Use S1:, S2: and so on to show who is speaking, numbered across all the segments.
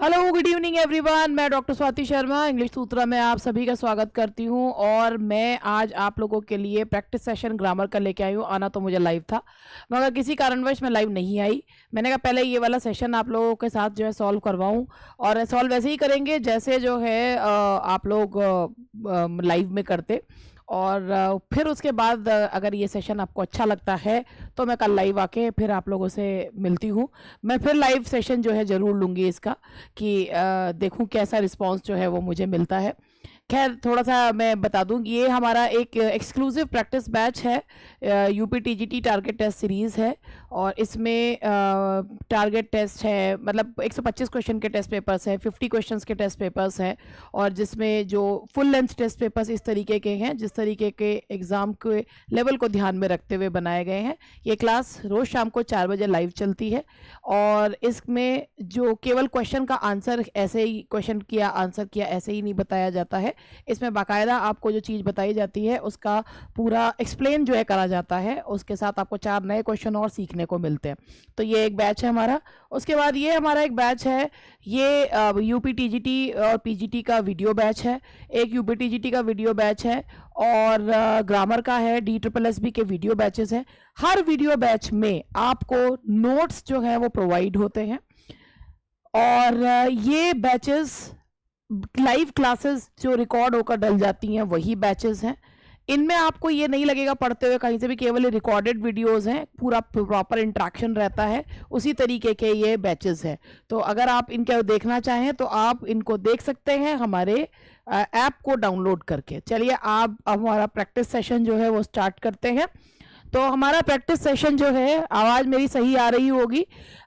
S1: Hello good evening everyone. मैं doctor Swati Sharma English सूत्रा में आप सभी का स्वागत करती हूं और मैं आज आप लोगों के लिए प्रैक्टिस सेशन ग्रामर का लेके आई हूं। आना तो मुझे लाइव था मगर किसी कारणवश मैं लाइव नहीं आई। मैंने कहा पहले ये वाला सेशन आप लोगों के साथ जो है सॉल्व करवाऊं और सॉल्व वैसे ही करेंगे जैसे जो है आप लोग लाइव में करते। और फिर उसके बाद अगर ये सेशन आपको अच्छा लगता है तो मैं कल लाइव आके फिर आप लोगों से मिलती हूँ। मैं फिर लाइव सेशन जो है ज़रूर लूँगी इसका कि देखूं कैसा रिस्पांस जो है वो मुझे मिलता है। खैर थोड़ा सा मैं बता दूं ये हमारा एक एक्सक्लूसिव प्रैक्टिस बैच है। UP TGT target test series है और इसमें टारगेट टेस्ट है, मतलब 125 क्वेश्चन के टेस्ट पेपर्स हैं, 50 क्वेश्चंस के टेस्ट पेपर्स हैं और जिसमें जो फुल लेंथ टेस्ट पेपर्स इस तरीके के हैं जिस तरीके के एग्ज़ाम के लेवल को ध्यान में रखते हुए बनाए गए हैं। ये क्लास रोज़ शाम को 4 बजे लाइव चलती है और इसमें जो केवल क्वेश्चन का आंसर ऐसे ही क्वेश्चन किया आंसर किया ऐसे ही नहीं बताया जाता है। इसमें बाकायदा आपको जो चीज़ बताई जाती है उसका पूरा एक्सप्लेन जो है करा जाता है। उसके साथ आपको 4 नए क्वेश्चन और सीखने को मिलते हैं। तो ये एक बैच है हमारा। उसके बाद ये हमारा एक बैच है, ये यूपी टीजीटी और पीजीटी का वीडियो बैच है। एक यूपी टीजीटी का वीडियो बैच है और ग्रामर का है, DSSB के वीडियो बैचेस हैं। हर वीडियो बैच में आपको नोट्स जो है वो प्रोवाइड होते हैं और ये बैचेस लाइव क्लासेस जो रिकॉर्ड होकर डल जाती हैं वही बैचेस हैं। इनमें आपको ये नहीं लगेगा पढ़ते हुए कहीं से भी, केवल रिकॉर्डेड वीडियोस हैं, पूरा प्रॉपर इंटरेक्शन रहता है, उसी तरीके के ये बैचेस हैं। तो अगर आप इनके देखना चाहें तो आप इनको देख सकते हैं हमारे ऐप को डाउनलोड करके। चलिए आप हमारा प्रैक्टिस सेशन जो है वो स्टार्ट करते हैं। तो हमारा प्रैक्टिस सेशन जो है, आवाज़ मेरी सही आ रही होगी।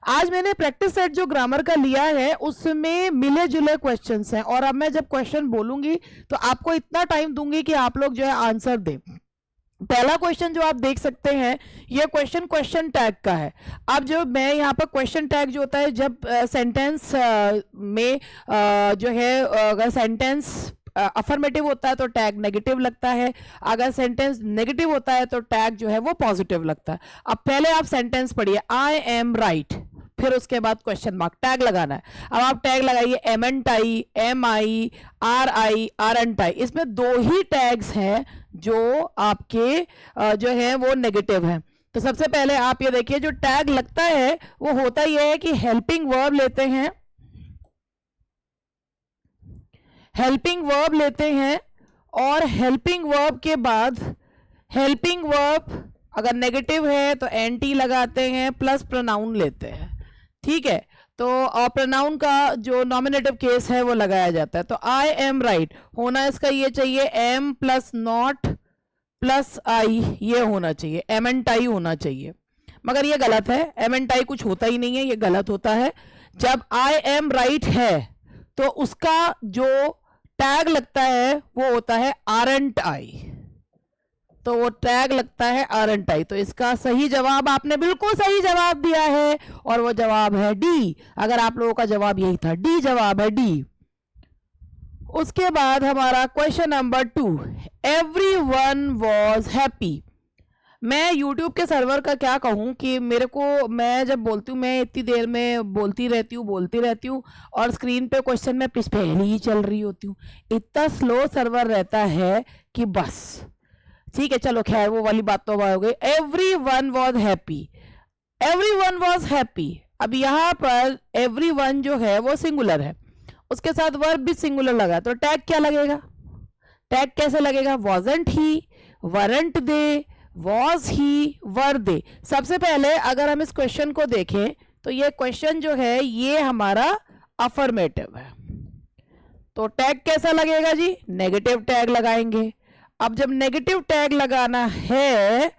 S1: आज मैंने प्रैक्टिस सेट जो ग्रामर का लिया है उसमें मिले जुले क्वेश्चंस हैं और अब मैं जब क्वेश्चन बोलूंगी तो आपको इतना टाइम दूंगी कि आप लोग जो है आंसर दें। पहला क्वेश्चन जो आप देख सकते हैं ये क्वेश्चन टैग का है। अब जो मैं यहाँ पर क्वेश्चन टैग जो होता है जब सेंटेंस में जो है अगर सेंटेंस अफर्मेटिव होता है तो टैग नेगेटिव लगता है, अगर सेंटेंस नेगेटिव होता है तो टैग जो है वो पॉजिटिव लगता है। अब पहले आप सेंटेंस पढ़िए, आई एम राइट, फिर उसके बाद क्वेश्चन मार्क, टैग लगाना है। अब आप टैग लगाइए एमेंट आई, एम आई, आरंट आई। इसमें 2 ही टैग्स हैं जो आपके जो है वो नेगेटिव हैं। तो सबसे पहले आप ये देखिए जो टैग लगता है वो होता यह है कि हेल्पिंग वर्ब लेते हैं, हेल्पिंग वर्ब लेते हैं और हेल्पिंग वर्ब के बाद हेल्पिंग वर्ब अगर नेगेटिव है तो एनटी लगाते हैं प्लस प्रोनाउन लेते हैं। ठीक है, तो और प्रोनाउन का जो नॉमिनेटिव केस है वो लगाया जाता है। तो आई एम राइट होना इसका ये चाहिए एम प्लस नॉट प्लस आई, ये होना चाहिए, एमेंट आई होना चाहिए, मगर ये गलत है। एमेंट आई कुछ होता ही नहीं है, ये गलत होता है। जब आई एम राइट है तो उसका जो टैग लगता है वो होता है आरंट आई, तो वो टैग लगता है आरंट आई। तो इसका सही जवाब आपने बिल्कुल सही जवाब दिया है और वो जवाब है डी। अगर आप लोगों का जवाब यही था, डी जवाब है, डी। उसके बाद हमारा question number 2, everyone was happy. मैं YouTube के सर्वर का क्या कहूँ कि मेरे को, मैं जब बोलती हूँ मैं इतनी देर में बोलती रहती हूँ और स्क्रीन पे क्वेश्चन में पहले ही चल रही होती हूँ। इतना स्लो सर्वर रहता है कि बस। ठीक है, चलो खैर वो वाली बात तो हो गई। Everyone was happy, everyone was happy. अब यहाँ पर एवरीवन जो है वो सिंगुलर है, उसके साथ वर्ब भी सिंगुलर लगा, तो टैग क्या लगेगा? टैग कैसे लगेगा? Wasn't he, weren't they, was he, were they. सबसे पहले अगर हम इस क्वेश्चन को देखें तो ये क्वेश्चन जो है ये हमारा अफर्मेटिव है, तो टैग कैसा लगेगा जी? नेगेटिव टैग लगाएंगे। अब जब नेगेटिव टैग लगाना है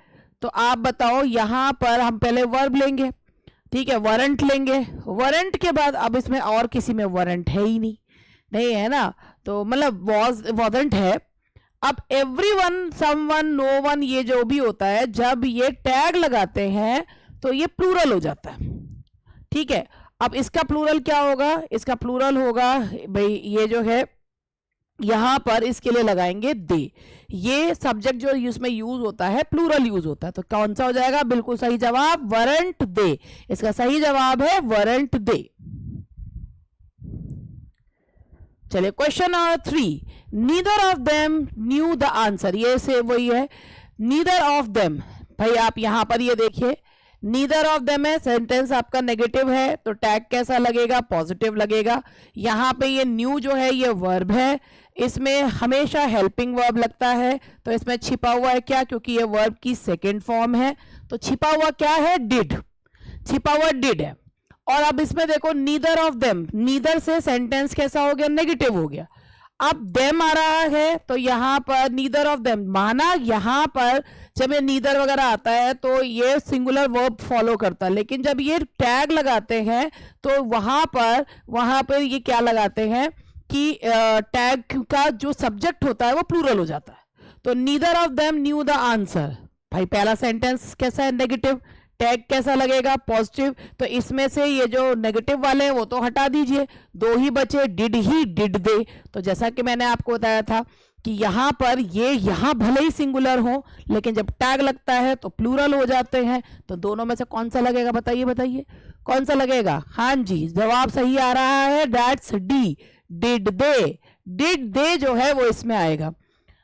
S1: तो आप बताओ, यहां पर हम पहले वर्ब लेंगे, ठीक है, वरंट लेंगे, वरंट के बाद अब इसमें और किसी में वरंट है ही नहीं है ना, तो मतलब वॉजंट है। अब एवरीवन, समवन, नो वन, ये जो भी होता है जब ये टैग लगाते हैं तो ये प्लूरल हो जाता है। ठीक है, अब इसका प्लूरल क्या होगा? इसका प्लूरल होगा भाई ये जो है यहां पर इसके लिए लगाएंगे दे। ये सब्जेक्ट जो इसमें यूज होता है प्लूरल यूज होता है, तो कौन सा हो जाएगा? बिल्कुल सही जवाब वरंट दे। इसका सही जवाब है वरंट दे। चलिए question number 3, neither of them new the answer, ये से वही है, नीदर ऑफ देम। भाई आप यहां पर ये देखिए, नीदर ऑफ देम है, सेंटेंस आपका नेगेटिव है तो टैग कैसा लगेगा, पॉजिटिव लगेगा। यहां पे ये न्यू जो है ये वर्ब है, इसमें हमेशा हेल्पिंग वर्ब लगता है, तो इसमें छिपा हुआ है क्या, क्योंकि ये वर्ब की सेकेंड फॉर्म है, तो छिपा हुआ क्या है, डिड, छिपा हुआ डिड है। और अब इसमें देखो नीदर ऑफ देम, नीदर से सेंटेंस कैसा हो गया, नेगेटिव हो गया। अब देम आ रहा है तो यहां पर नीदर ऑफ देम, माना यहां पर जब ये नीदर वगैरह आता है तो ये सिंगुलर वर्ब फॉलो करता है, लेकिन जब ये टैग लगाते हैं तो वहां पर ये क्या लगाते हैं कि टैग का जो सब्जेक्ट होता है वो प्लूरल हो जाता है। तो neither of them new the answer, भाई पहला सेंटेंस कैसा है, नेगेटिव, टैग कैसा लगेगा, पॉजिटिव, तो इसमें से ये जो नेगेटिव वाले हैं वो तो हटा दीजिए, दो ही बचे, डिड ही डिड दे। तो जैसा कि मैंने आपको बताया था कि यहां पर ये यहां भले ही सिंगुलर हो लेकिन जब टैग लगता है तो प्लूरल हो जाते हैं, तो दोनों में से कौन सा लगेगा, बताइए बताइए कौन सा लगेगा। हाँ जी, जवाब सही आ रहा है, that's D, did they, did they जो है वो इसमें आएगा।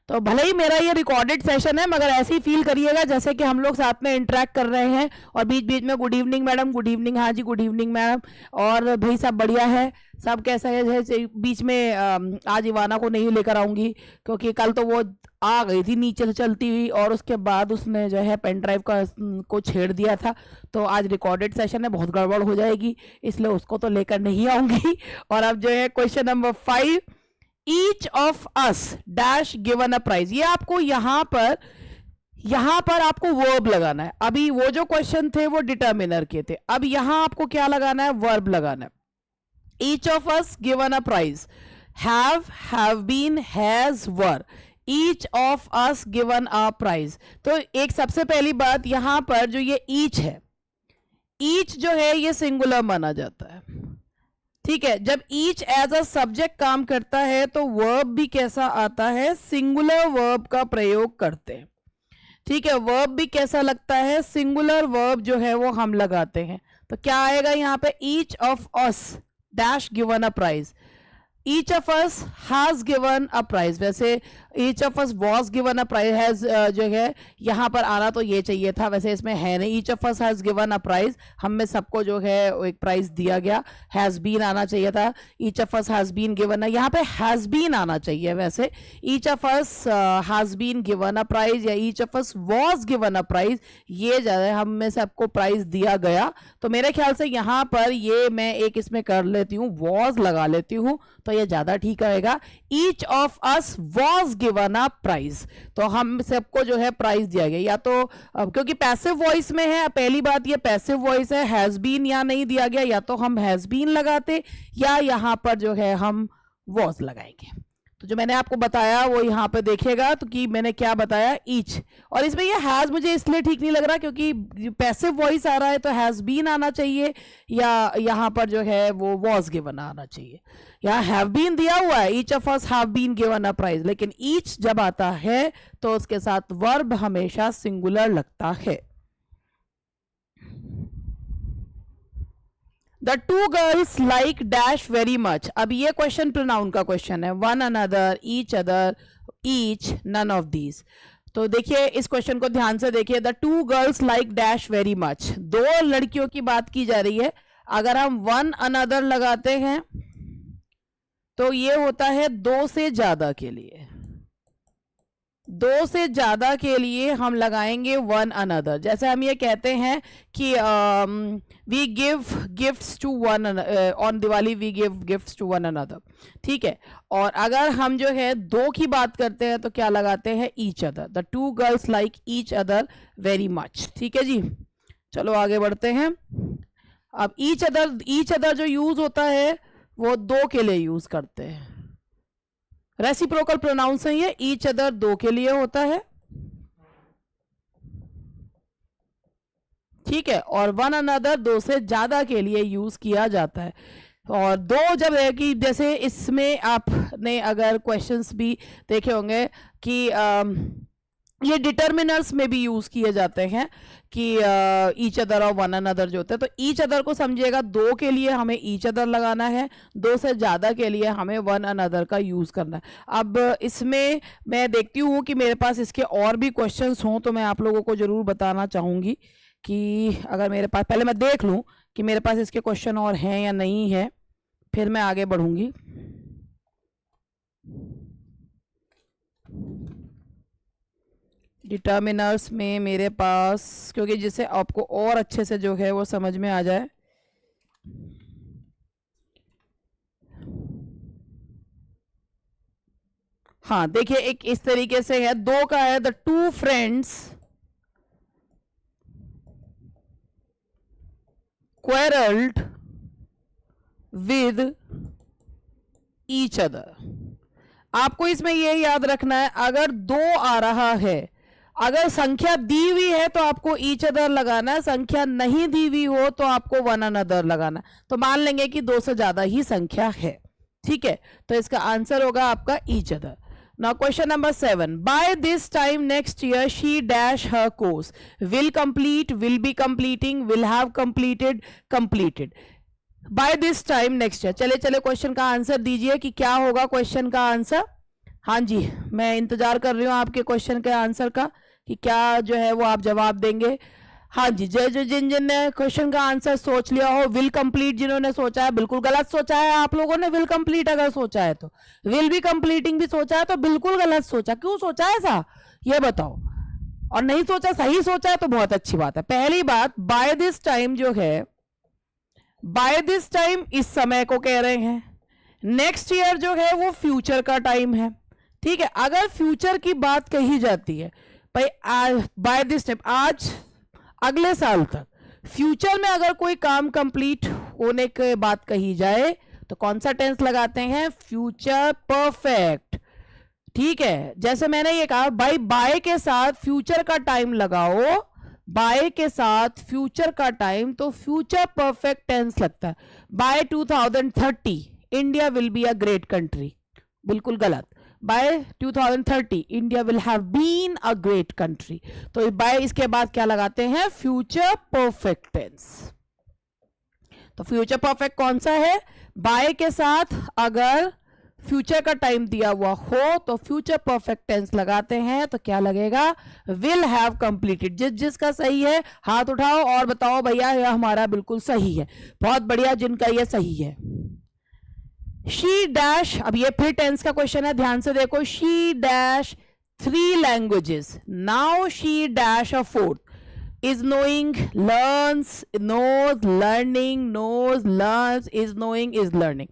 S1: तो भले ही मेरा ये रिकॉर्डेड सेशन है मगर ऐसे ही फील करिएगा जैसे कि हम लोग साथ में इंटरेक्ट कर रहे हैं, और बीच बीच में good evening madam, good evening, हाँ जी गुड इवनिंग मैडम, और भाई सब बढ़िया है, सब कैसा है। बीच में आज इवाना को नहीं लेकर आऊंगी क्योंकि कल तो वो आ गई थी नीचे चलती हुई और उसके बाद उसने जो है पेन ड्राइव को छेड़ दिया था, तो आज रिकॉर्डेड सेशन है, बहुत गड़बड़ हो जाएगी, इसलिए उसको तो लेकर नहीं आऊंगी। और अब जो है question number 5, each of us dash given a prize, ये आपको यहां पर आपको वर्ब लगाना है। अभी वो जो क्वेश्चन थे वो डिटर्मिनर के थे, अब यहां आपको क्या लगाना है, वर्ब लगाना है। Each of us given a prize, have been, has, were, each of us given a prize. तो एक सबसे पहली बात यहां पर जो ये ईच है, ईच जो है ये सिंगुलर माना जाता है, ठीक है। जब ईच एज अ सब्जेक्ट काम करता है तो वर्ब भी कैसा आता है, सिंगुलर वर्ब का प्रयोग करते हैं, ठीक है। वर्ब भी कैसा लगता है, सिंगुलर वर्ब जो है वो हम लगाते हैं। तो क्या आएगा यहाँ पे, each of us dash given a prize, each of us has given a prize, वैसे each of us was given a prize, has जो है यहाँ पर आना तो ये चाहिए था, वैसे इसमें है नहीं। Each of us has given a prize, हम में सबको जो है एक प्राइज दिया गया, हैज बीन आना चाहिए था, each of us has been given, यहाँ पे हैज बीन आना चाहिए। वैसे each of us has been given a prize या each of us was given a prize, ये ज्यादा हम में सबको प्राइज दिया गया। तो मेरे ख्याल से यहाँ पर ये मैं एक इसमें कर लेती हूँ, वॉज लगा लेती हूँ, तो ये ज्यादा ठीक रहेगा। Each of us was given a prize, तो हम सबको जो है प्राइज दिया गया, या तो क्योंकि पैसिव वॉइस में है, पहली बात ये पैसिव वॉइस है, हैज बीन या नहीं दिया गया, या तो हम हैज बीन लगाते या यहां पर जो है हम वॉज लगाएंगे। तो जो मैंने आपको बताया वो यहाँ पे देखिएगा, तो कि मैंने क्या बताया, ईच, और इसमें ये हैज मुझे इसलिए ठीक नहीं लग रहा क्योंकि पैसिव वॉइस आ रहा है, तो हैज बीन आना चाहिए या यहाँ पर जो है वो वॉज गिवन आना चाहिए। यहाँ हैव बीन दिया हुआ है, each of us have been given a prize, लेकिन ईच जब आता है तो उसके साथ वर्ब हमेशा सिंगुलर लगता है। The two girls like dash very much, अब ये क्वेश्चन प्रोनाउन का क्वेश्चन है, one another, each other, each, none of these. तो देखिए इस क्वेश्चन को ध्यान से देखिए, the two girls like dash very much, दो लड़कियों की बात की जा रही है। अगर हम वन अनदर लगाते हैं तो ये होता है दो से ज्यादा के लिए, दो से ज्यादा के लिए हम लगाएंगे वन अनदर। जैसे हम ये कहते हैं कि we give gifts to one, on Diwali we give gifts to one another, ठीक है। और अगर हम जो है दो की बात करते हैं तो क्या लगाते हैं, each other, the two girls like each other very much, ठीक है जी। चलो आगे बढ़ते हैं। अब ईच अदर जो यूज होता है वो दो के लिए यूज करते हैं, रेसिप्रोकल प्रोनाउंस है ये, ईच अदर दो के लिए होता है, ठीक है, और वन अनदर दो से ज्यादा के लिए यूज किया जाता है। और दो जब है कि जैसे इसमें आपने अगर क्वेश्चंस भी देखे होंगे कि ये डिटर्मिनर्स में भी यूज किए जाते हैं कि ईच अदर और वन अनदर जो होता है, तो ईच अदर को समझिएगा, दो के लिए हमें ईच अदर लगाना है, दो से ज़्यादा के लिए हमें वन अनदर का यूज़ करना है। अब इसमें मैं देखती हूँ कि मेरे पास इसके और भी क्वेश्चंस हों तो मैं आप लोगों को ज़रूर बताना चाहूँगी कि अगर मेरे पास, पहले मैं देख लूँ कि मेरे पास इसके क्वेश्चन और हैं या नहीं है, फिर मैं आगे बढ़ूँगी। डिटर्मिनर्स में मेरे पास, क्योंकि जिससे आपको और अच्छे से जो है वो समझ में आ जाए, हाँ देखिए एक इस तरीके से है, दो का है, the to friends quarreled with each other। आपको इसमें ये याद रखना है, अगर दो आ रहा है, अगर संख्या दी हुई है तो आपको ईच अदर लगाना है, संख्या नहीं दी हुई हो तो आपको वन अनदर लगाना है। तो मान लेंगे कि दो से ज्यादा ही संख्या है, ठीक है, तो इसका आंसर होगा आपका each other. Now question number 7. By this time next year she dash her course. Will complete, will be completing, will have completed, completed. By this time next year. चले चले क्वेश्चन का आंसर दीजिए कि क्या होगा question का answer. हाँ जी, मैं इंतजार कर रही हूँ आपके क्वेश्चन के आंसर का कि क्या जो है वो आप जवाब देंगे। हाँ जी, जिन जिन ने क्वेश्चन का आंसर सोच लिया हो, विल कंप्लीट जिन्होंने सोचा है बिल्कुल गलत सोचा है आप लोगों ने। विल कंप्लीट अगर सोचा है तो, विल बी कंप्लीटिंग भी सोचा है तो बिल्कुल गलत सोचा। क्यों सोचा है ऐसा ये बताओ, और नहीं सोचा, सही सोचा है तो बहुत अच्छी बात है। पहली बात, बाय दिस टाइम जो है, बाय दिस टाइम इस समय को कह रहे हैं, नेक्स्ट ईयर जो है वो फ्यूचर का टाइम है, ठीक है। अगर फ्यूचर की बात कही जाती है भाई, बाय दिस टाइम आज अगले साल तक, फ्यूचर में अगर कोई काम कंप्लीट होने की बात कही जाए तो कौन सा टेंस लगाते हैं, फ्यूचर परफेक्ट, ठीक है। जैसे मैंने ये कहा भाई, बाय के साथ फ्यूचर का टाइम लगाओ, बाय के साथ फ्यूचर का टाइम, तो फ्यूचर परफेक्ट टेंस लगता है। By 2030 India will be a great country, बिल्कुल गलत। By 2030 India will have been a great country, तो बाय इसके बाद क्या लगाते हैं, फ्यूचर परफेक्ट टेंस। तो फ्यूचर परफेक्ट कौन सा है, बाय के साथ अगर फ्यूचर का टाइम दिया हुआ हो तो फ्यूचर परफेक्ट टेंस लगाते हैं, तो क्या लगेगा, विल हैव कंप्लीटेड। जिसका सही है हाथ उठाओ और बताओ भैया यह हमारा बिल्कुल सही है। बहुत बढ़िया, जिनका यह सही है। शी डैश, अब ये फिर टेंस का क्वेश्चन है, ध्यान से देखो। She dash 3 languages, now she dash a 4th, is knowing, learns, knows, learning, knows, learns, is knowing, is learning।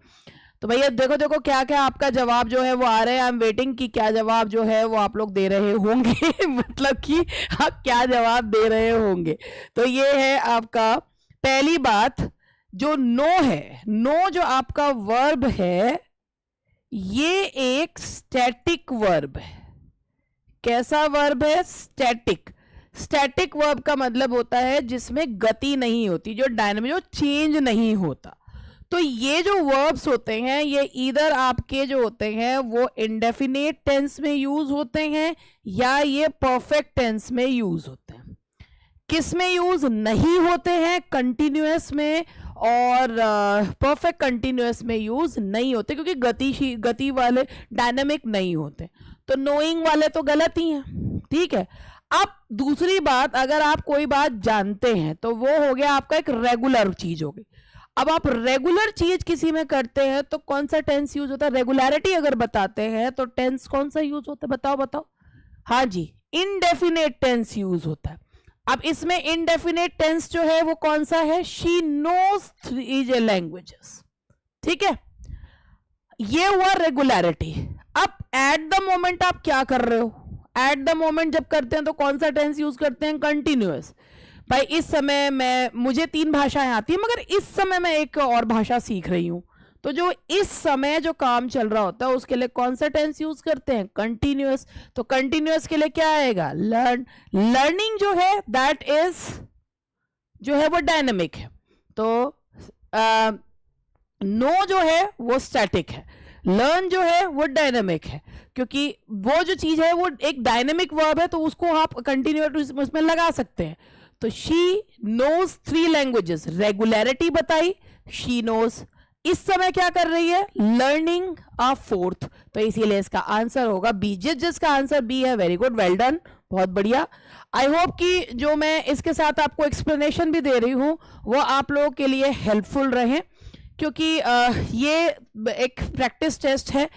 S1: तो भैया देखो देखो क्या क्या आपका जवाब जो है वो आ रहे हैं। आई एम वेटिंग कि क्या जवाब जो है वो आप लोग दे रहे होंगे मतलब कि आप क्या जवाब दे रहे होंगे। तो ये है आपका पहली बात, जो नो है, नो जो आपका वर्ब है ये एक स्टैटिक वर्ब है। कैसा वर्ब है, स्टैटिक। स्टैटिक वर्ब का मतलब होता है जिसमें गति नहीं होती, जो डायनामिक, जो चेंज नहीं होता। तो ये जो वर्ब्स होते हैं ये इधर आपके जो होते हैं वो इंडेफिनेट टेंस में यूज होते हैं या ये परफेक्ट टेंस में यूज होते हैं। किस में यूज नहीं होते हैं, कंटिन्यूअस में और परफेक्ट कंटिन्यूअस में यूज नहीं होते, क्योंकि गति वाले डायनामिक नहीं होते। तो नोइंग वाले तो गलत ही हैं, ठीक है। अब दूसरी बात, अगर आप कोई बात जानते हैं तो वो हो गया आपका एक रेगुलर चीज हो गई। अब आप रेगुलर चीज किसी में करते हैं तो कौन सा टेंस यूज होता है, रेगुलरिटी अगर बताते हैं तो टेंस कौन सा यूज होता है, बताओ बताओ। हाँ जी, इनडेफिनेट टेंस यूज होता है। अब इसमें इनडेफिनेट टेंस जो है वो कौन सा है, शी नोज 3 लैंग्वेजेस, ठीक है। ये हुआ रेगुलरिटी। अब एट द मोमेंट आप क्या कर रहे हो, एट द मोमेंट जब करते हैं तो कौन सा टेंस यूज करते हैं, कंटिन्यूअस। भाई इस समय मुझे 3 भाषाएं आती है मगर इस समय मैं एक और भाषा सीख रही हूं, तो जो इस समय जो काम चल रहा होता है उसके लिए कौन सा टेंस यूज करते हैं, कंटिन्यूअस। तो कंटिन्यूअस के लिए क्या आएगा, लर्न। लर्निंग जो है दैट इज जो है वो डायनेमिक है, तो नो जो है वो स्टैटिक है, लर्न जो है वो डायनेमिक है, क्योंकि वो जो चीज है वो एक डायनेमिक वर्ब है तो उसको आप कंटिन्यूअस उसमें लगा सकते हैं। तो शी नोज 3 लैंग्वेजेस, रेगुलरिटी बताई, शी नोज। इस समय क्या कर रही है, लर्निंग अ 4th, तो इसीलिए इसका आंसर होगा बी। जिसका आंसर बी है, वेरी गुड, वेल डन, बहुत बढ़िया। आई होप कि जो मैं इसके साथ आपको एक्सप्लेनेशन भी दे रही हूं वो आप लोगों के लिए हेल्पफुल रहे, क्योंकि ये एक प्रैक्टिस टेस्ट है,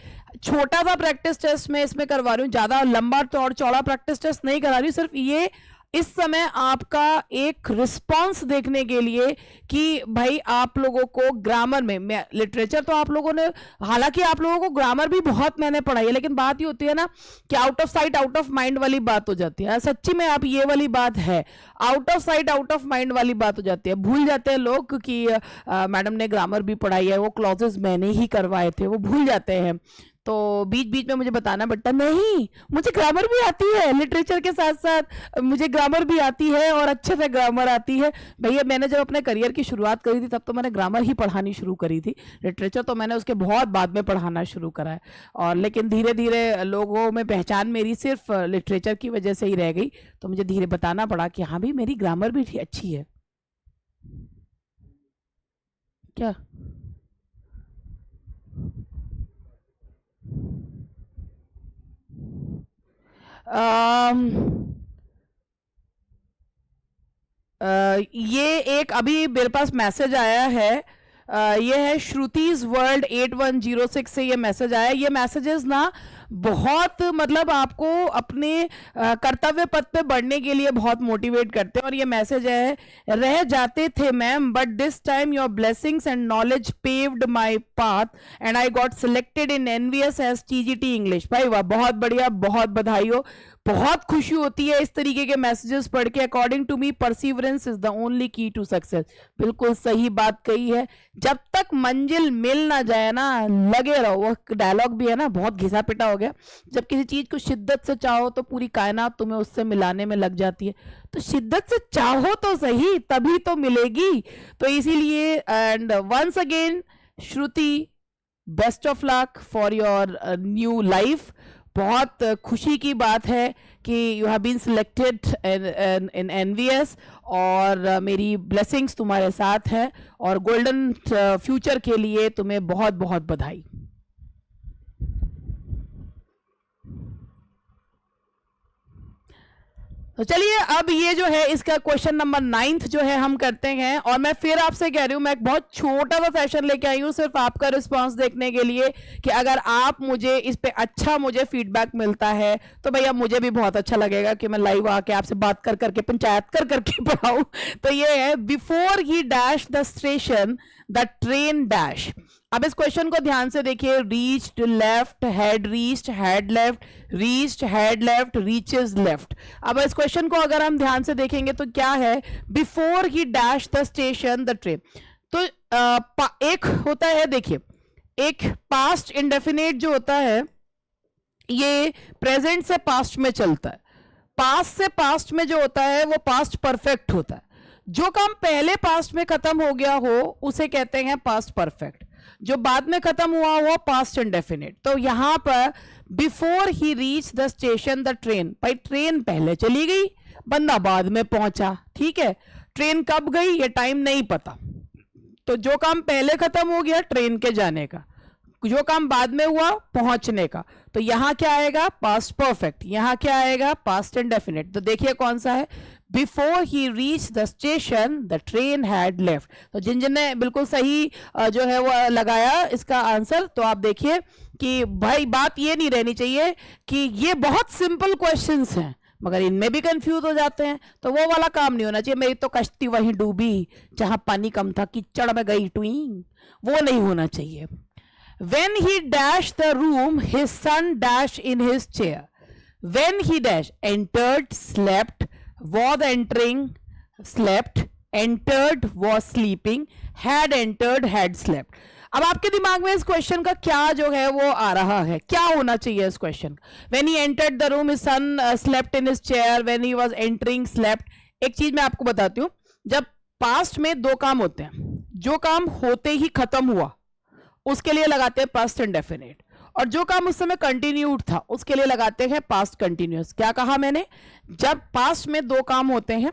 S1: छोटा सा प्रैक्टिस टेस्ट मैं इसमें करवा रही हूँ, ज्यादा लंबा और चौड़ा प्रैक्टिस टेस्ट नहीं करा रही हूँ, सिर्फ ये इस समय आपका एक रिस्पांस देखने के लिए कि भाई आप लोगों को ग्रामर में लिटरेचर तो आप लोगों ने, हालांकि आप लोगों को ग्रामर भी बहुत मैंने पढ़ाई है, लेकिन बात ये होती है ना कि out of sight out of mind वाली बात हो जाती है। सच्ची में आप ये वाली बात है, out of sight out of mind वाली बात हो जाती है, भूल जाते हैं लोग, क्योंकि मैडम ने ग्रामर भी पढ़ाई है, वो क्लॉजेस मैंने ही करवाए थे, वो भूल जाते हैं। तो बीच बीच में मुझे बताना पड़ता, नहीं मुझे ग्रामर भी आती है, लिटरेचर के साथ साथ मुझे ग्रामर भी आती है और अच्छे से ग्रामर आती है। भैया मैंने जब अपने करियर की शुरुआत करी थी तब तो मैंने ग्रामर ही पढ़ानी शुरू करी थी, लिटरेचर तो मैंने उसके बहुत बाद में पढ़ाना शुरू करा है। और लेकिन धीरे धीरे लोगों में पहचान मेरी सिर्फ लिटरेचर की वजह से ही रह गई, तो मुझे धीरे बताना पड़ा कि हाँ भी मेरी ग्रामर भी अच्छी है। क्या ये एक अभी मेरे पास मैसेज आया है, ये है श्रुतिज वर्ल्ड 8106 से ये मैसेज आया। ये मैसेजेस ना बहुत मतलब आपको अपने कर्तव्य पथ पे बढ़ने के लिए बहुत मोटिवेट करते हैं। और ये मैसेज है, रह जाते थे ma'am but this time your blessings and knowledge paved my path and I got selected in NVS as TGT English. भाई वाह, बहुत बढ़िया, बहुत बधाई हो, बहुत खुशी होती है इस तरीके के मैसेजेस पढ़ के। According to me perseverance is the only key to success. बिल्कुल सही बात कही है, जब तक मंजिल मिल ना जाए ना लगे रहो। वो डायलॉग भी है ना, बहुत घिसा पिटा हो गया। जब किसी चीज को शिद्दत से चाहो तो पूरी कायनात तुम्हें उससे मिलाने में लग जाती है, तो शिद्दत से चाहो तो सही, तभी तो मिलेगी। तो इसीलिए and once again Shruti, best of luck for your new life. बहुत खुशी की बात है कि you have been selected in NVS और मेरी ब्लेसिंग्स तुम्हारे साथ है और गोल्डन फ्यूचर के लिए तुम्हें बहुत बहुत बधाई। तो चलिए अब ये जो है इसका क्वेश्चन नंबर 9 जो है हम करते हैं। और मैं फिर आपसे कह रही हूं, मैं एक बहुत छोटा सा सेशन लेके आई हूं सिर्फ आपका रिस्पांस देखने के लिए कि अगर आप मुझे इस पे अच्छा मुझे फीडबैक मिलता है तो भैया मुझे भी बहुत अच्छा लगेगा कि मैं लाइव आके आपसे बात कर करके पंचायत कर करके पढ़ाऊं। तो ये है, before he dash the station the train dash. अब इस क्वेश्चन को ध्यान से देखिए, reached left, had reached, had left, reached, had left, reaches left. अब इस क्वेश्चन को अगर हम ध्यान से देखेंगे तो क्या है, before he dash the station the train. तो एक होता है, देखिए एक पास्ट इंडेफिनेट जो होता है ये प्रेजेंट से पास्ट में चलता है। पास्ट से पास्ट में जो होता है वो पास्ट परफेक्ट होता है। जो काम पहले पास्ट में खत्म हो गया हो उसे कहते हैं पास्ट परफेक्ट, जो बाद में खत्म हुआ वो पास्ट इंडेफिनिट। तो यहां पर before he reach the station the train, भाई ट्रेन पहले चली गई, बंदा बाद में पहुंचा, ठीक है। ट्रेन कब गई ये टाइम नहीं पता। तो जो काम पहले खत्म हो गया ट्रेन के जाने का, जो काम बाद में हुआ पहुंचने का, तो यहां क्या आएगा, पास्ट परफेक्ट। यहां क्या आएगा, पास्ट इंडेफिनिट। तो देखिए कौन सा है, before he reach the station the train had left. तो जिन जिन ने बिल्कुल सही जो है वो लगाया इसका आंसर, तो आप देखिए कि भाई बात ये नहीं रहनी चाहिए कि ये बहुत सिंपल क्वेश्चंस हैं मगर इनमें भी कंफ्यूज हो जाते हैं, तो वो वाला काम नहीं होना चाहिए। मेरी तो कश्ती वहीं डूबी जहां पानी कम था, कीचड़ में गई ट्वींग, वो नहीं होना चाहिए। When he dashed the room, his son dashed in his chair. When he dashed, entered, slept, was entering, slept, entered, was sleeping, had entered, had slept. अब आपके दिमाग में इस क्वेश्चन का क्या जो है वो आ रहा है, क्या होना चाहिए इस क्वेश्चन का। When he entered the room, his son slept in his chair. When he was entering, slept. एक चीज मैं आपको बताती हूँ, जब पास्ट में दो काम होते हैं, जो काम होते ही खत्म हुआ उसके लिए लगाते हैं पास्ट इंडेफिनिट, और जो काम उस समय कंटिन्यूड था उसके लिए लगाते हैं पास्ट कंटिन्यूअस। क्या कहा मैंने, जब पास्ट में दो काम होते हैं,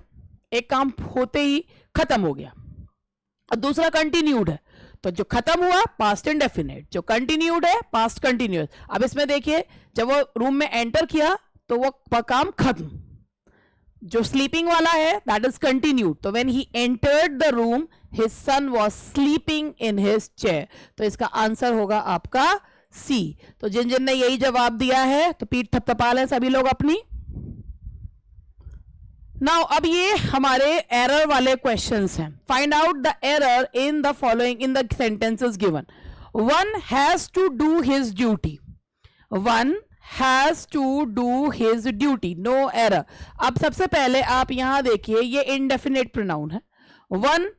S1: एक काम होते ही खत्म हो गया, और दूसरा कंटिन्यूड है, तो जो खत्म हुआ पास्ट इंडेफिनिट, जो कंटिन्यूड है पास्ट कंटिन्यूअस। अब इसमें देखिए जब वो रूम में एंटर किया तो वो काम खत्म, जो स्लीपिंग वाला है दैट इज कंटिन्यूड, तो when he entered the room his son was sleeping in his chair, तो इसका आंसर होगा आपका सी। तो जिन जिन ने यही जवाब दिया है तो पीठ थपथपा लें सभी लोग अपनी। नाउ अब ये हमारे एरर वाले क्वेश्चंस हैं। Find out the error in the following in the sentences given. One has to do his duty, one has to do his duty, no error. अब सबसे पहले आप यहां देखिए ये इनडेफिनेट प्रोनाउन है। वन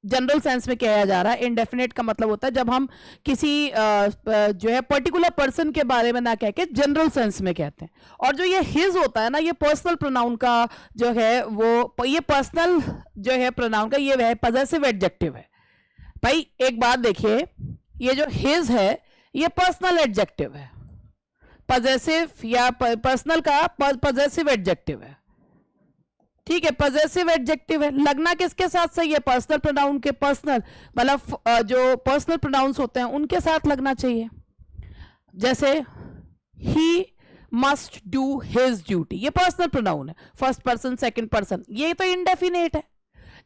S1: जनरल सेंस में कहा जा रहा है, इनडेफिनेट का मतलब होता है जब हम किसी जो है पर्टिकुलर पर्सन के बारे में ना कह के जनरल सेंस में कहते हैं। और जो ये हिज होता है ना, ये पर्सनल प्रोनाउन का जो है वो, ये पर्सनल जो है प्रोनाउन का ये वह पजेसिव एडजेक्टिव है। भाई एक बात देखिए, ये जो हिज है ये पर्सनल एडजेक्टिव है, पजेसिव या पर्सनल का पजेसिव एडजेक्टिव है, ठीक है, पजेसिव एडजेक्टिव है। लगना किसके साथ सही है? पर्सनल प्रोनाउन के, पर्सनल मतलब जो पर्सनल प्रोनाउंस होते हैं उनके साथ लगना चाहिए। जैसे he must do his duty, ये पर्सनल प्रोनाउन है, फर्स्ट पर्सन सेकंड पर्सन, ये तो इंडेफिनेट है।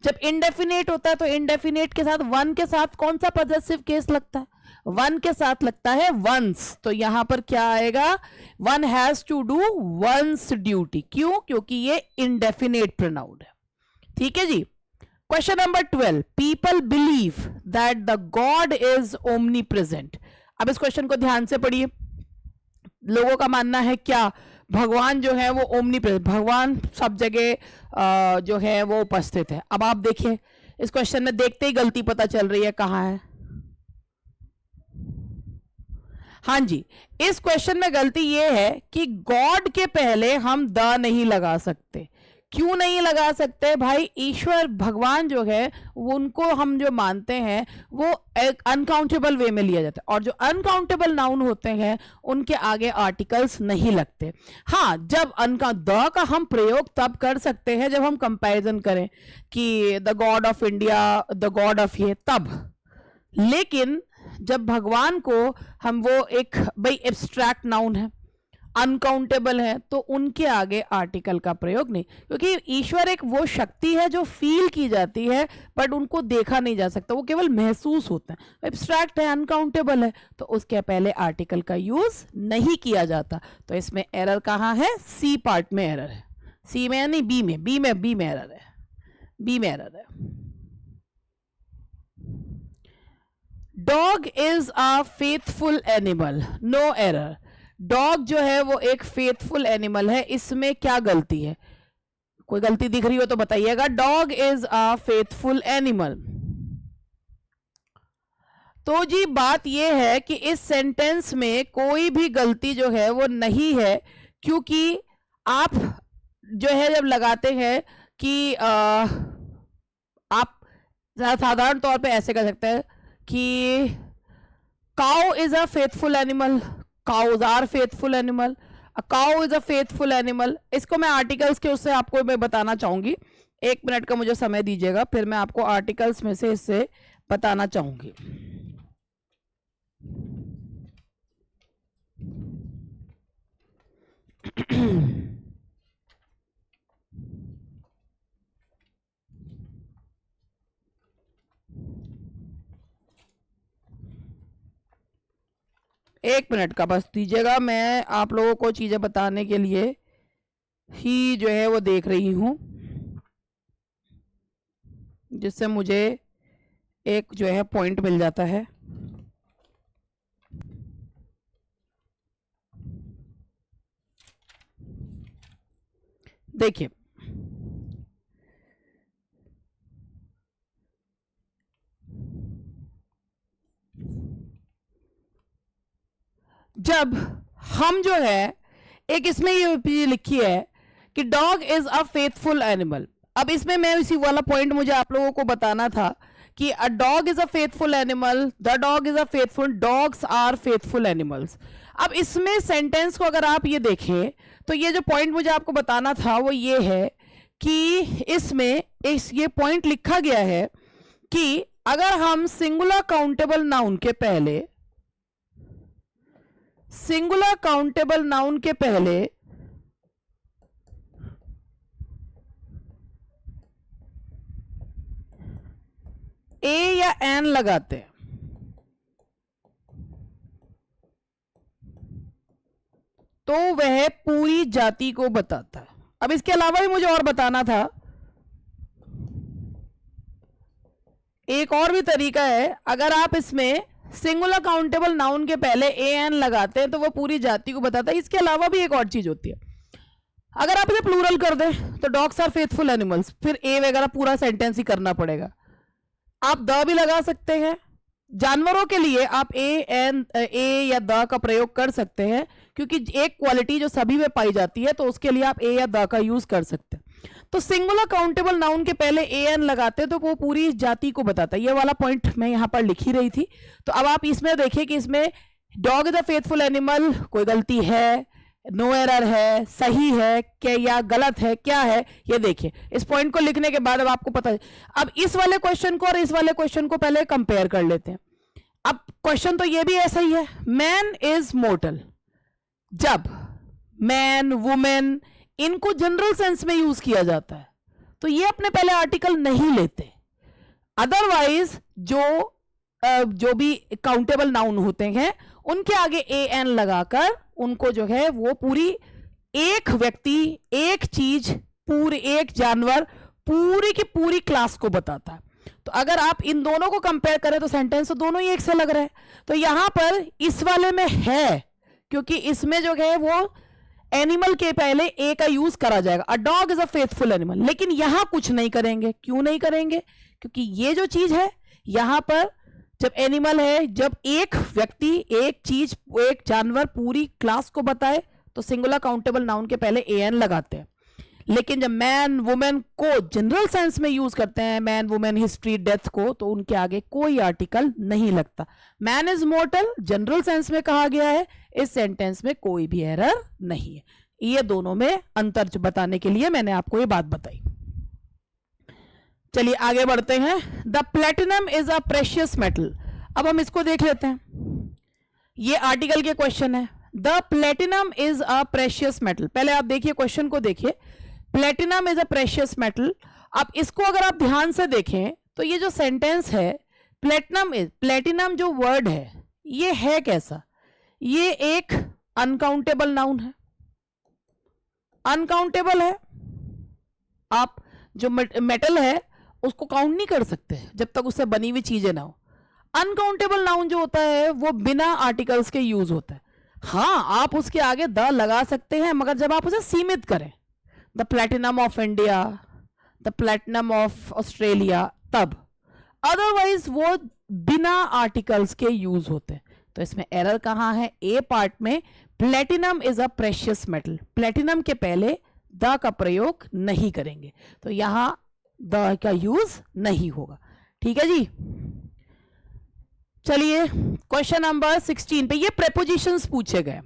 S1: जब इंडेफिनेट होता है तो इंडेफिनेट के साथ वन के साथ कौन सा पजेसिव केस लगता है? वन के साथ लगता है वंस। तो यहां पर क्या आएगा? One has to do one's duty. क्यों? क्योंकि ये इंडेफिनेट प्रोनाउन है। ठीक है जी। Question number 12, people believe that the God is omnipresent. अब इस क्वेश्चन को ध्यान से पढ़िए। लोगों का मानना है क्या? भगवान जो है वो ओमनी प्रेजेंट, भगवान सब जगह जो है वो उपस्थित है। अब आप देखिए इस क्वेश्चन में देखते ही गलती पता चल रही है, कहां है? हाँ जी, इस क्वेश्चन में गलती ये है कि गॉड के पहले हम द नहीं लगा सकते। क्यों नहीं लगा सकते भाई? ईश्वर भगवान जो है वो, उनको हम जो मानते हैं वो एक अनकाउंटेबल वे में लिया जाता है, और जो अनकाउंटेबल नाउन होते हैं उनके आगे आर्टिकल्स नहीं लगते। हाँ, जब द का हम प्रयोग तब कर सकते हैं जब हम कंपैरिजन करें कि the God of India, the God of ये, तब। लेकिन जब भगवान को हम वो एक भाई एब्स्ट्रैक्ट नाउन है, अनकाउंटेबल है, तो उनके आगे आर्टिकल का प्रयोग नहीं, क्योंकि ईश्वर एक वो शक्ति है जो फील की जाती है बट उनको देखा नहीं जा सकता, वो केवल महसूस होते हैं। एब्स्ट्रैक्ट है, अनकाउंटेबल है, तो उसके पहले आर्टिकल का यूज नहीं किया जाता। तो इसमें एरर कहाँ है? सी पार्ट में एरर है। सी में नहीं, बी में, बी में एरर है, बी में एरर है। Dog is a faithful animal, no error. Dog जो है वो एक फेथफुल एनिमल है, इसमें क्या गलती है? कोई गलती दिख रही हो तो बताइएगा। Dog is a faithful animal. तो जी बात ये है कि इस सेंटेंस में कोई भी गलती जो है वो नहीं है, क्योंकि आप जो है जब लगाते हैं कि आप साधारण तौर पे ऐसे कर सकते हैं कि cow is a faithful animal, cows are faithful animal, a cow is a faithful animal। इसको मैं आर्टिकल्स के उससे आपको मैं बताना चाहूंगी। 1 मिनट का मुझे समय दीजिएगा, फिर मैं आपको आर्टिकल्स में से इससे बताना चाहूंगी। एक मिनट का बस दीजिएगा, मैं आप लोगों को चीजें बताने के लिए ही जो है वो देख रही हूं, जिससे मुझे एक जो है पॉइंट मिल जाता है। देखिए जब हम जो है एक इसमें ये लिखी है कि dog is a faithful animal. अब इसमें मैं इसी वाला पॉइंट मुझे आप लोगों को बताना था कि a dog is a faithful animal, the dog is a faithful, dogs are faithful animals. अब इसमें सेंटेंस को अगर आप ये देखें तो ये जो पॉइंट मुझे आपको बताना था वो ये है कि इसमें ये पॉइंट लिखा गया है कि अगर हम सिंगुलर काउंटेबल नाउन के पहले ए या एन लगाते हैं तो वह पूरी जाति को बताता है। अब इसके अलावा भी मुझे और बताना था, एक और भी तरीका है। अगर आप इसमें सिंगुलर काउंटेबल नाउन के पहले ए एन लगाते हैं तो वो पूरी जाति को बताता है। इसके अलावा भी एक और चीज होती है, अगर आप इसे प्लूरल कर दें तो डॉग्स आर फेथफुल एनिमल्स, फिर ए वगैरह पूरा सेंटेंस ही करना पड़ेगा। आप द भी लगा सकते हैं। जानवरों के लिए आप ए या द का प्रयोग कर सकते हैं, क्योंकि एक क्वालिटी जो सभी में पाई जाती है तो उसके लिए आप ए या द का यूज कर सकते हैं। तो सिंगुलर काउंटेबल नाउन के पहले ए एन लगाते हैं तो वो पूरी जाति को बताता है। ये वाला पॉइंट मैं यहां पर लिखी रही थी। तो अब आप इसमें देखिए कि इसमें dog is a faithful animal, कोई गलती है, नो एरर है, सही है क्या या गलत है, क्या है, ये देखिए। इस पॉइंट को लिखने के बाद अब आपको पता है। अब इस वाले क्वेश्चन को और इस वाले क्वेश्चन को पहले कंपेयर कर लेते हैं। अब क्वेश्चन तो ये भी ऐसा ही है, मैन इज मोर्टल। जब मैन, वुमेन, इनको जनरल सेंस में यूज किया जाता है तो ये अपने पहले आर्टिकल नहीं लेते। अदरवाइज जो भी काउंटेबल नाउन होते हैं उनके आगे ए एन लगाकर उनको जो है वो पूरी एक व्यक्ति, एक चीज, पूरी एक जानवर, पूरी की पूरी क्लास को बताता है। तो अगर आप इन दोनों को कंपेयर करें तो सेंटेंस तो दोनों ही एक से लग रहे हैं। तो यहां पर इस वाले में है, क्योंकि इसमें जो है वो एनिमल के पहले ए का यूज करा जाएगा। अ dog is a faithful animal. लेकिन यहां कुछ नहीं करेंगे। क्यों नहीं करेंगे? क्योंकि ये जो चीज है यहां पर जब एनिमल है, जब एक व्यक्ति, एक चीज, एक जानवर पूरी क्लास को बताए तो सिंगुलर काउंटेबल नाउन के पहले ए एन लगाते हैं। लेकिन जब मैन, वुमेन को जनरल सेंस में यूज करते हैं, मैन, वुमेन, हिस्ट्री, डेथ को, तो उनके आगे कोई आर्टिकल नहीं लगता। Man is mortar general sense में कहा गया है, इस सेंटेंस में कोई भी एरर नहीं है। ये दोनों में अंतर बताने के लिए मैंने आपको ये बात बताई। चलिए आगे बढ़ते हैं। The platinum is a precious metal. अब हम इसको देख लेते हैं। ये आर्टिकल के क्वेश्चन है। The platinum is a precious metal. पहले आप देखिए क्वेश्चन को देखिए, platinum is a precious metal. अब इसको अगर आप ध्यान से देखें तो ये जो सेंटेंस है, प्लेटिनम जो वर्ड है ये है कैसा? ये एक अनकाउंटेबल नाउन है, अनकाउंटेबल है। आप जो मेटल है उसको काउंट नहीं कर सकते जब तक उससे बनी हुई चीजें ना हो। अनकाउंटेबल नाउन जो होता है वो बिना आर्टिकल्स के यूज होता है। हाँ, आप उसके आगे द लगा सकते हैं, मगर जब आप उसे सीमित करें, the platinum of India, the platinum of Australia, तब। अदरवाइज वो बिना आर्टिकल्स के यूज होते हैं। तो इसमें एरर कहां है? ए पार्ट में platinum is a precious metal, platinum के पहले द का प्रयोग नहीं करेंगे, तो यहां द का यूज नहीं होगा। ठीक है जी। चलिए क्वेश्चन नंबर 16 पे ये प्रेपोजिशंस पूछे गए।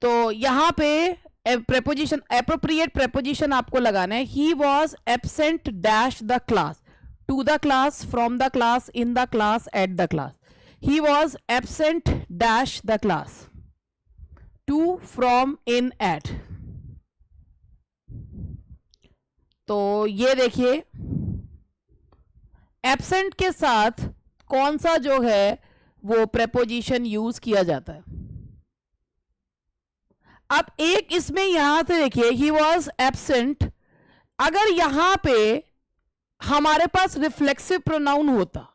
S1: तो यहां पे प्रेपोजिशन, एप्रोप्रिएट प्रेपोजिशन आपको लगाना है। He was absent dash the class, to the class, from the class, in the class, at the class. He was absent dash the class, to, from, in, at. तो ये देखिए absent के साथ कौन सा जो है वो प्रेपोजिशन यूज किया जाता है। अब एक इसमें यहां से देखिए, ही वॉज एब्सेंट, अगर यहां पे हमारे पास रिफ्लेक्सिव प्रोनाउन होता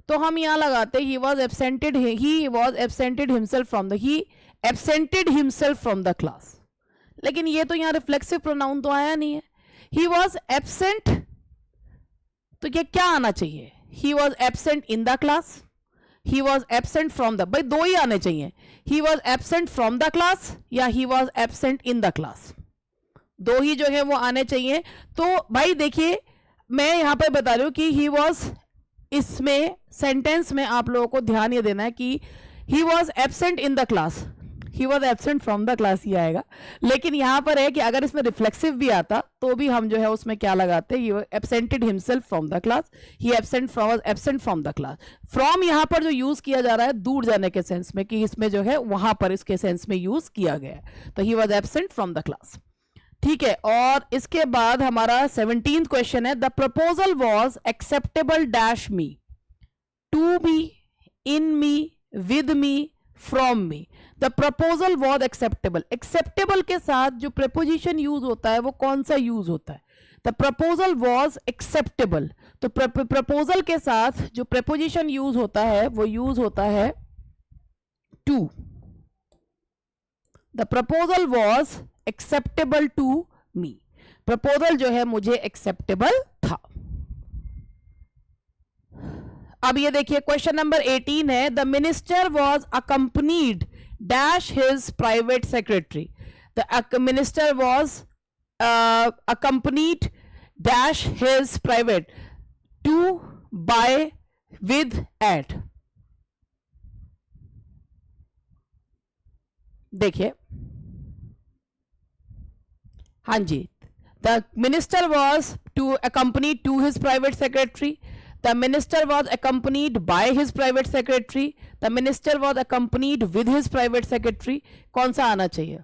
S1: तो हम यहां लगाते he was absented, he was absented himself from the, he absented himself from the class. लेकिन ये तो यहां रिफ्लेक्सिव प्रोनाउन तो आया नहीं है। ही वॉज एब्सेंट, तो ये क्या आना चाहिए? He was absent in the class, he was absent from the, भाई दो ही आने चाहिए, he was absent from the class या he was absent in the class, दो ही जो है वो आने चाहिए। तो भाई देखिए मैं यहां पर बता रही हूं कि ही वॉज, इसमें सेंटेंस में आप लोगों को ध्यान ये देना है कि he was absent in the class, he was absent from the class ही आएगा, लेकिन यहाँ पर है कि अगर इसमें रिफ्लेक्सिव भी आता तो भी हम जो है उसमें क्या लगाते, he absented himself from the class, he absent from the class. From यहाँ पर जो यूज किया जा रहा है दूर जाने के सेंस में, कि इसमें जो है वहां पर इसके सेंस में यूज किया गया है, तो he was absent from the class. ठीक है, और इसके बाद हमारा 17th क्वेश्चन है, the proposal was acceptable dash me, to me, in me, with me, from me. The proposal was acceptable, acceptable के साथ जो प्रेपोजिशन यूज होता है वो कौन सा यूज होता है, द प्रपोजल वॉज एक्सेप्टेबल, तो प्रपोजल के साथ जो प्रेपोजिशन यूज होता है वो यूज होता है to. The proposal was acceptable to me, proposal जो है मुझे एक्सेप्टेबल था। अब ये देखिए क्वेश्चन नंबर 18 है, the minister was accompanied dash his private secretary, the minister was accompanied dash his private, to, by, with, at. देखिए, हाँ जी, the minister was to accompanied to his private secretary, the minister was accompanied by his private secretary, the minister was accompanied with his private secretary, कौन सा आना चाहिए?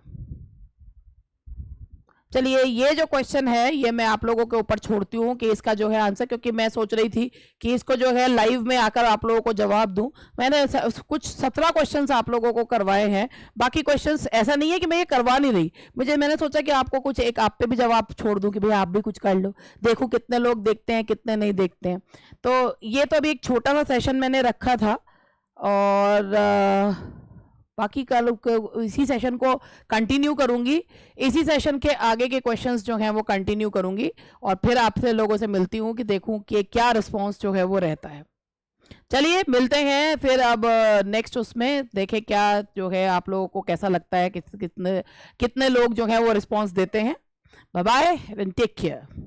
S1: चलिए, ये जो क्वेश्चन है ये मैं आप लोगों के ऊपर छोड़ती हूँ कि इसका जो है आंसर, क्योंकि मैं सोच रही थी कि इसको जो है लाइव में आकर आप लोगों को जवाब दूं। मैंने कुछ 17 क्वेश्चंस आप लोगों को करवाए हैं, बाकी क्वेश्चंस ऐसा नहीं है कि मैं ये करवा नहीं रही, मैंने सोचा कि आपको कुछ एक आप पे भी जवाब छोड़ दूं कि भाई आप भी कुछ कर लो, देखो कितने लोग देखते हैं कितने नहीं देखते हैं। तो ये तो अभी एक छोटा सा सेशन मैंने रखा था, और बाकी कल इसी सेशन को कंटिन्यू करूंगी, इसी सेशन के आगे के क्वेश्चंस जो हैं वो कंटिन्यू करूंगी, और फिर आपसे लोगों से मिलती हूं कि देखूं कि क्या रिस्पांस जो है वो रहता है। चलिए मिलते हैं फिर अब नेक्स्ट उसमें, देखें क्या जो है आप लोगों को कैसा लगता है, कितने लोग जो है वो रिस्पांस देते हैं। Bye bye, take care.